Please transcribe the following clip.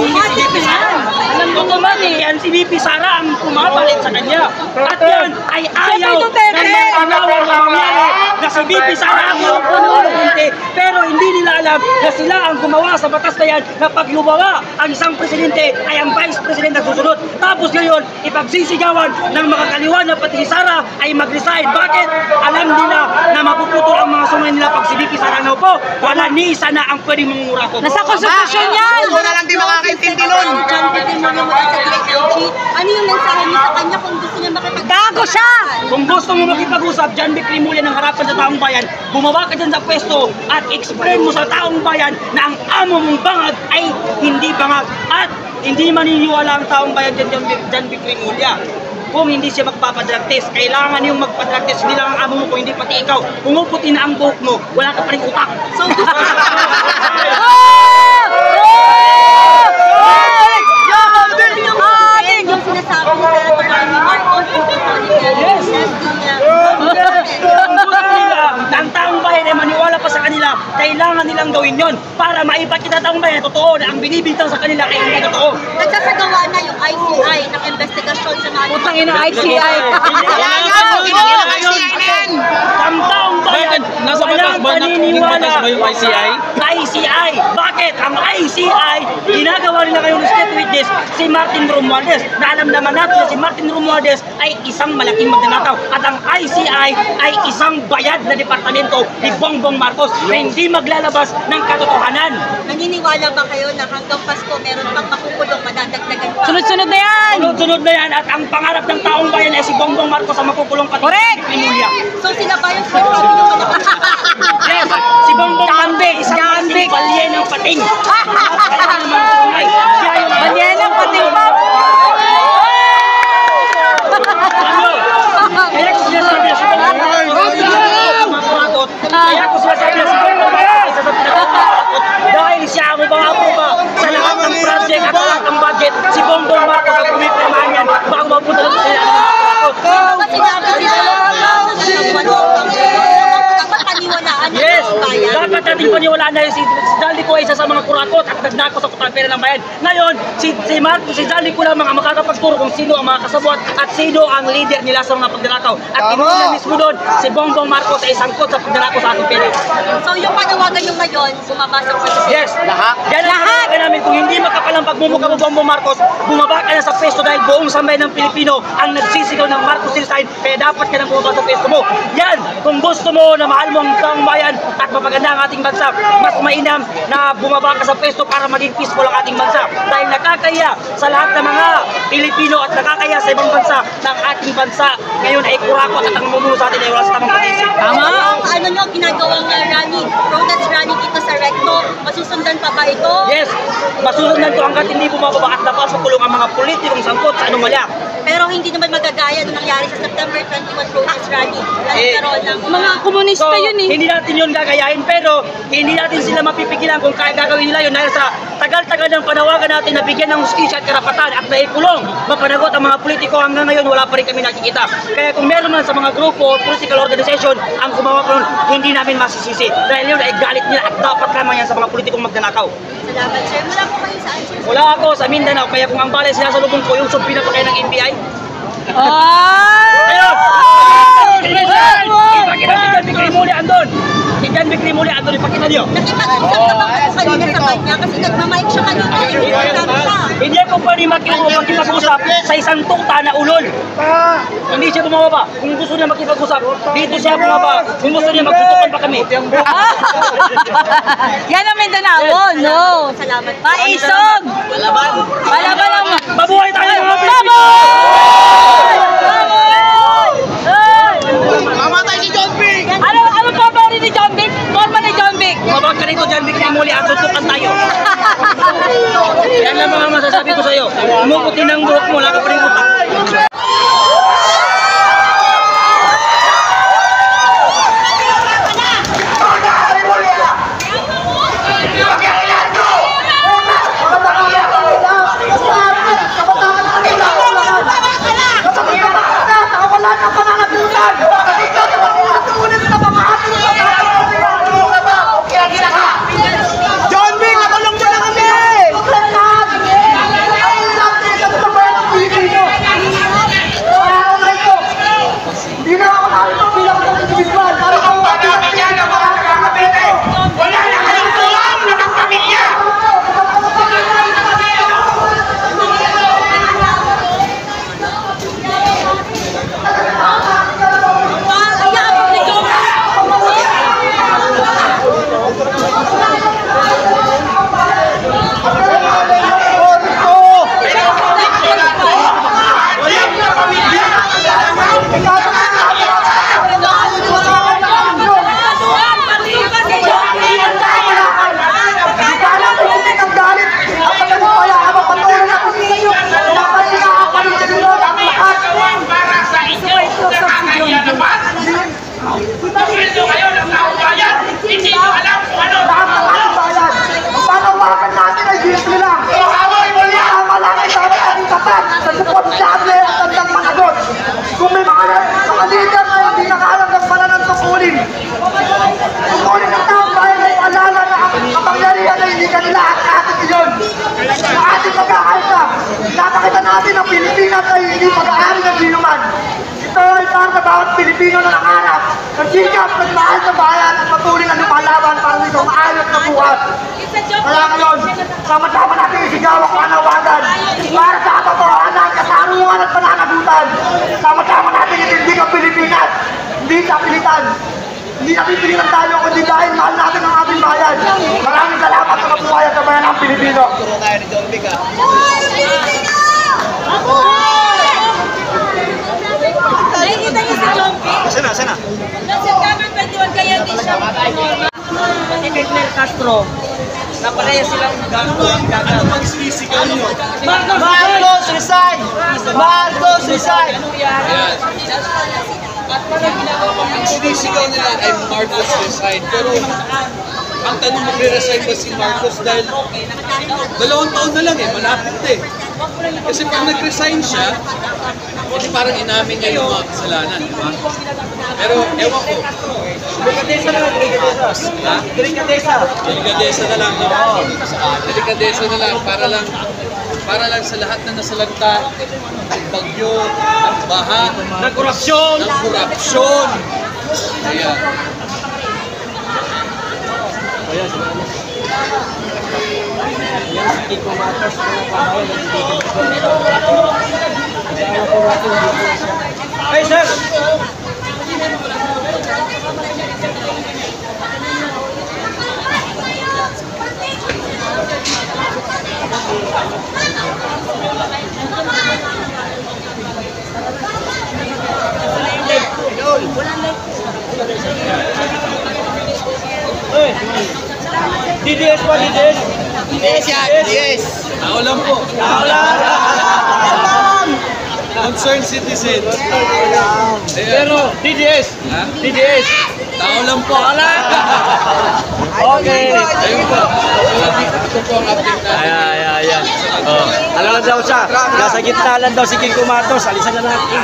ni si VP Sara. Totoo man yan, si VP Sara ang pumapalit sa kanya. At yan ay ayaw ng mga panawang nangyari na si VP Sara ang mapupunti. Pero hindi nila alam na sila ang gumawa sa batas na yan na pag lumawa ang isang presidente ay ang vice president ang susunod. Tapos ngayon, ipagsisigawan ng mga kaliwan na pati si Sara ay mag-resign. Bakit? Alam nila na mapuputol ang mga sungay nila pag si VP Sara na po. Wala ni sana ang pwedeng mangungura ko. Nasa konstitusyon yan! Wala lang din makakaintindi nun. Ano yung mensahe niyo sa kanya kung gusto niya makipag-usap? Gago siya! Kung gusto mo makipag-usap, John Vic Remulla ng harapan sa taong bayan, bumaba ka dyan sa pwesto at explain mo sa taong bayan na ang amo mong bangag ay hindi bangag. At hindi maniniwala ang taong bayan dyan, John Vic Remulla. Kung hindi siya magpapadrug test, kailangan yung magpadrug test. Hindi lang ang amo mo, kung hindi pati ikaw. Kung uputin na ang buhok mo, wala ka pa rin utak. So, yung sinasabi niya sa Atty. Marcos, yes! Ang taong bayan ay maniwala pa sa kanila, kailangan nilang gawin yon para maipakita taong bayan na totoo na ang binibintang sa kanila ay hindi totoo. Nagsasagawa na yung ICI ng investigasyon sa mga Putang ina ICI. Ang taong bayan, walang paniniwala. ICI. Bakit? Ang ICI, ginagawa nila kayo ng state witness si Martin Romualdez. Na alam naman natin na si Martin Romualdez ay isang malaking magnanakaw. At ang ICI ay isang bayad na departamento ni Bongbong Marcos na hindi maglalabas ng katotohanan. Naniniwala ba kayo na hanggang Pasko meron pang makukulong madadagdagan pa? Sunod-sunod na yan! Sunod-sunod na yan at ang pangarap ng taong bayan ay si Bongbong Marcos ang makukulong pati Correct! si Remulla. So sila ba yung sinasabi yung mga Yes, si Bongbong Marcos isang balye ng pating. Siya yung Balye ng pating pa! Kaya ko sinasabi na si Bongbong Marcos, kaya ko sinasabi na si Bongbong Marcos isa sa pinakatatakot dahil siya ang mapang-aproba sa lahat ng project at lahat ng budget. Si Bongbong Marcos ang pumipirmahan yan bago mapunta lang sa kanya. Kasi dapat sila paniwalaan Yes! ng bayan. Dapat natin paniwalaan na si Zaldico ay isa sa mga kurakot at nagnako sa kutang pera ng bayan. Ngayon, si Zaldico lang mga makakapagturo kung sino ang mga kasabot at sino ang leader nila sa mga pagnanakaw. At inuuna mismo doon, si Bongbong Marcos ay sangkot sa pagnanakaw sa ating pera. So yung panawagan nyo ngayon, bumabasok sa Yes! Lahat! Yan ang panawagan namin. Kung hindi makapalang pagmumukha mo Bongbong Marcos, bumaba ka na sa pwesto dahil buong sambayan ng Pilipino ang nagsisigaw ng Marcos resign, kaya dapat ka nang bumaba sa pwesto mo. Yan! Kung gusto mo na mahal mo ang taong bayan at mapaganda ang ating bansa, mas mainam na bumaba ka sa pwesto para maging peaceful ang ating bansa. Dahil nakakaya sa lahat ng mga Pilipino at nakakaya sa ibang bansa ng ating bansa ngayon ay kurakot at ang mumuno sa atin ay wala sa tamang pag-isip. Tama! Ano nyo, ginagawang rally, protest rally dito sa Recto, masusundan pa ba ito? Yes! Masusundan ko hanggat hindi bumababa at dapat makulong ang mga politikong sangkot sa anomalya. Pero hindi naman magagaya nung nangyari sa September 21 protest rally. Nagkaroon ng Mga komunista yun eh. Hindi natin yun gagayahin, pero hindi natin sila mapipigilan kung kaya gagawin nila yun dahil sa tagal-tagal ng panawagan natin na bigyan ng hustisya at karapatan at naikulong mapanagot ang mga politiko hanggang ngayon wala pa rin kami nakikita. Kaya kung meron man sa mga grupo o political organization ang gumawa pa nun, hindi namin masisisi. Dahil yun ay galit nila at dapat lamang yan sa mga politikong magnanakaw. Salamat sir. Wala po kayo saan sir? Wala ako sa Mindanao, kaya kung ang balay sinasalubong ko yung sumpi na pa kayo ng NBI. Ayun! Ipakita si John Vic Remulla andun! Si John Vic Remulla andun, ipakita niyo! Nakipag-usap na ba kayo kanina sa kanya? Kasi nagmamike siya kanina. Hindi ako pwede makipag-usap sa isang tukta na ulol. Hindi siya bumababa. Kung gusto niya makipag-usap, dito siya bumababa. Kung gusto niya magtutukan pa kami. Yan ang Mindanao, no! Salamat. Maisog! Palaban! Palaban lang! Mabuhay tayo mga Bravo! Mamatay si John Vic! Ano pa ba rin ni John Vic? Forma ni John Vic! Mabag ka rito dyan, Vic Remulla, at tutukan tayo. Yan lang mga masasabi ko sa'yo. Umuputin ang buhok mo, wala ka pa rin utak. John Vic, natulong mo na kami! na hindi kanila atin yun. Sa ating pag-aaral napakita natin ang Pilipinas ay hindi pag-aari ng sinuman. Ito ay para sa bawat Pilipino na nangarap, nagsikap, nagmahal sa bayan at patuloy na lumalaban para dito maayos na bukas. Kaya ngayon, sama-sama natin isigaw ang panawagan para sa katotohanan, katarungan at pananagutan. Sama-sama natin itindig ang Pilipinas, hindi sa pilitan. Hindi natin pilitan tayo, kundi dahil mahal natin ang ating bayan. Maraming salamat sa kabuhayan sa bayan ng Pilipino. Turo tayo ni John Vic, ha? Nakikita niyo si John Vic? Sana. Nasa September 21 kaya hindi siya normal. Pati kay Mel Castro, na pareha silang gano'n. Ano bang sinisigaw nyo? Marcos resign! Marcos resign! Ang sinisigaw nila ay Marcos resign. Pero ang tanong, magre-resign ba si Marcos dahil 2 taon na lang malapit eh. Kasi pag nag-resign siya, hindi parang inamin niya yung mga kasalanan, di ba? Pero ewan ko. Delikadesa na lang, delikadesa. Ha? Delikadesa. Delikadesa na lang, no? Delikadesa na lang, para lang sa lahat na nasalanta, ng bagyo, ng baha, ng korupsyon. Ayan. Yan si Kiko Matos, mga kabayan. Hey, sir! DDS pa, DDS? Yes, yan! Yes! Tao lang po. Concerned citizen. Pero, DDS! Ha? DDS! Tao lang po. Okay! Ayun po. Ito po ang update natin. Ayan. Oh. Ano lang daw siya? Nasa gitna lang daw si Kiko Matos. Alisan na natin.